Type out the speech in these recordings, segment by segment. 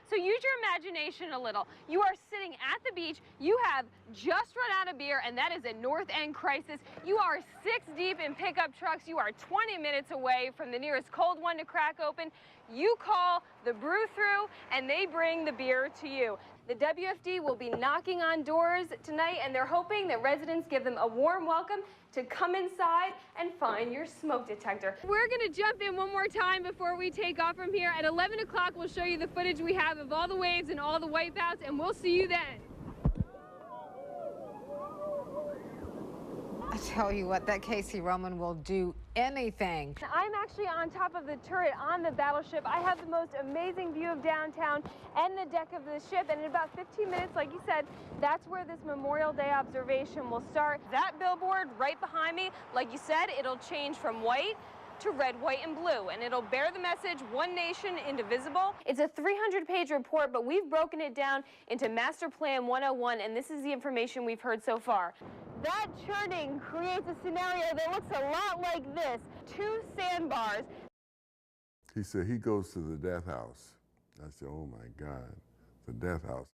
So use your imagination a little. You are sitting at the beach. You have just run out of beer, and that is a North End crisis. You are 6 deep in pickup trucks. You are 20 minutes away from the nearest cold one to crack open. You call the brew through, and they bring the beer to you. The WFD will be knocking on doors tonight, and they're hoping that residents give them a warm welcome to come inside and find your smoke detector. We're going to jump in one more time before we take off from here. At 11 o'clock, we'll show you the footage we have of all the waves and all the wipeouts, and we'll see you then. I tell you what, that Casey Roman will do anything. I'm actually on top of the turret on the battleship. I have the most amazing view of downtown and the deck of the ship, and in about 15 minutes, like you said, that's where this Memorial Day observation will start. That billboard right behind me, like you said, it'll change from white to red, white, and blue, and it'll bear the message, one nation, indivisible. It's a 300-page report, but we've broken it down into Master Plan 101, and this is the information we've heard so far. That churning creates a scenario that looks a lot like this. 2 sandbars. He said he goes to the death house. I said, oh my God, the death house.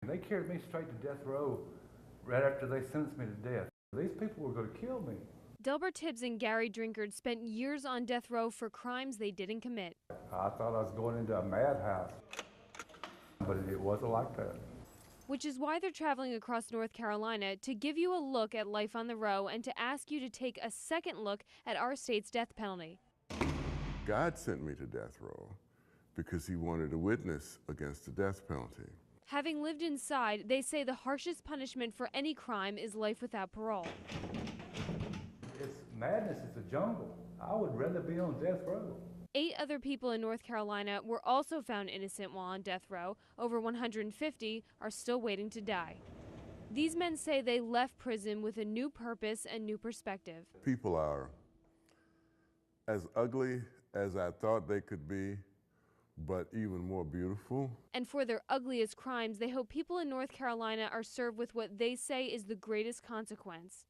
They carried me straight to death row right after they sentenced me to death. These people were going to kill me. Delbert Tibbs and Gary Drinkard spent years on death row for crimes they didn't commit. I thought I was going into a madhouse, but it wasn't like that. Which is why they're traveling across North Carolina to give you a look at life on the row and to ask you to take a second look at our state's death penalty. God sent me to death row because he wanted a witness against the death penalty. Having lived inside, they say the harshest punishment for any crime is life without parole. It's madness, it's a jungle. I would rather be on death row. 8 other people in North Carolina were also found innocent while on death row. Over 150 are still waiting to die. These men say they left prison with a new purpose and new perspective. People are as ugly as I thought they could be, but even more beautiful. And for their ugliest crimes, they hope people in North Carolina are served with what they say is the greatest consequence: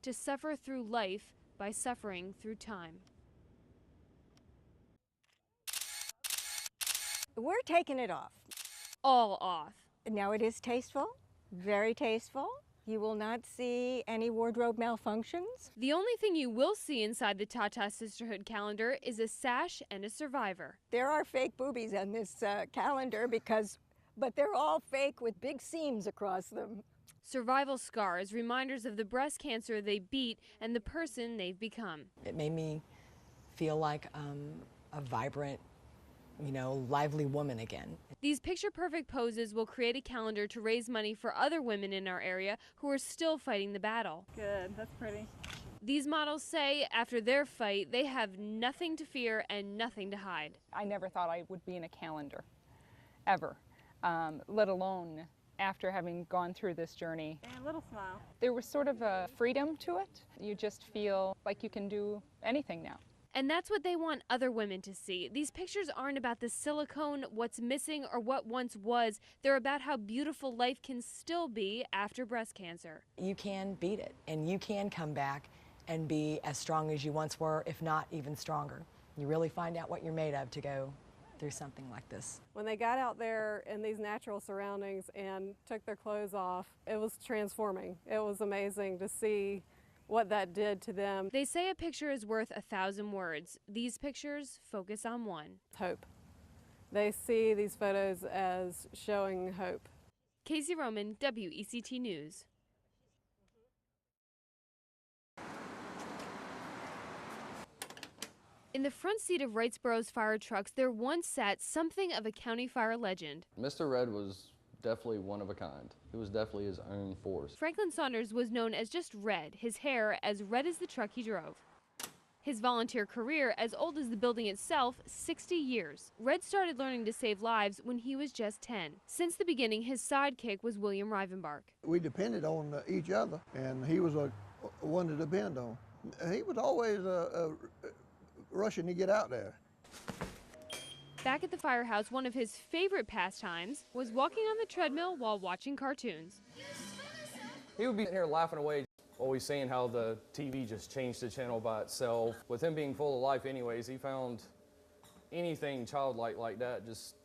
to suffer through life by suffering through time. We're taking it off. All off. Now it is tasteful, very tasteful. You will not see any wardrobe malfunctions. The only thing you will see inside the Tata Sisterhood calendar is a sash and a survivor. There are fake boobies on this calendar but they're all fake with big seams across them. Survival scars, reminders of the breast cancer they beat and the person they've become. It made me feel like a vibrant, lively woman again. These picture-perfect poses will create a calendar to raise money for other women in our area who are still fighting the battle. Good, that's pretty. These models say after their fight, they have nothing to fear and nothing to hide. I never thought I would be in a calendar, ever, let alone after having gone through this journey. And a little smile. There was sort of a freedom to it. You just feel like you can do anything now. And that's what they want other women to see. These pictures aren't about the silicone, what's missing, or what once was. They're about how beautiful life can still be after breast cancer. You can beat it, and you can come back and be as strong as you once were, if not even stronger. You really find out what you're made of to go through something like this. When they got out there in these natural surroundings and took their clothes off, it was transforming. It was amazing to see what that did to them. They say a picture is worth 1,000 words. These pictures focus on one. Hope. They see these photos as showing hope. Casey Roman, WECT News. In the front seat of Wrightsboro's fire trucks, there once sat something of a county fire legend. Mr. Red was definitely one of a kind. He was definitely his own force. Franklin Saunders was known as just Red, his hair as red as the truck he drove. His volunteer career as old as the building itself, 60 years. Red started learning to save lives when he was just 10. Since the beginning, his sidekick was William Rivenbark. We depended on each other, and he was one to depend on. He was always rushing to get out there. Back at the firehouse, one of his favorite pastimes was walking on the treadmill while watching cartoons. He would be here laughing away, always saying how the TV just changed the channel by itself. With him being full of life anyways, he found anything childlike like that just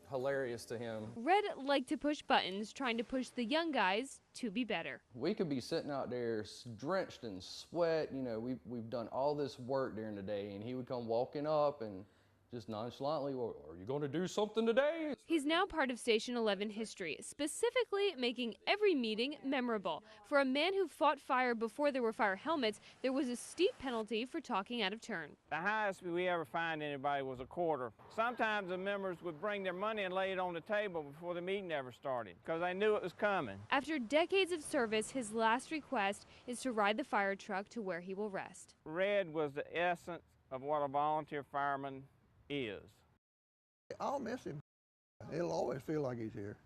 hilarious to him. Red liked to push buttons, trying to push the young guys to be better. We could be sitting out there drenched in sweat. You know, we've done all this work during the day, and he would come walking up and just nonchalantly, well, are you going to do something today? He's now part of Station 11 history, specifically making every meeting memorable. For a man who fought fire before there were fire helmets, there was a steep penalty for talking out of turn. The highest we ever fined anybody was $25. Sometimes the members would bring their money and lay it on the table before the meeting ever started because they knew it was coming. After decades of service, his last request is to ride the fire truck to where he will rest. Red was the essence of what a volunteer fireman is. I'll miss him. It'll always feel like he's here.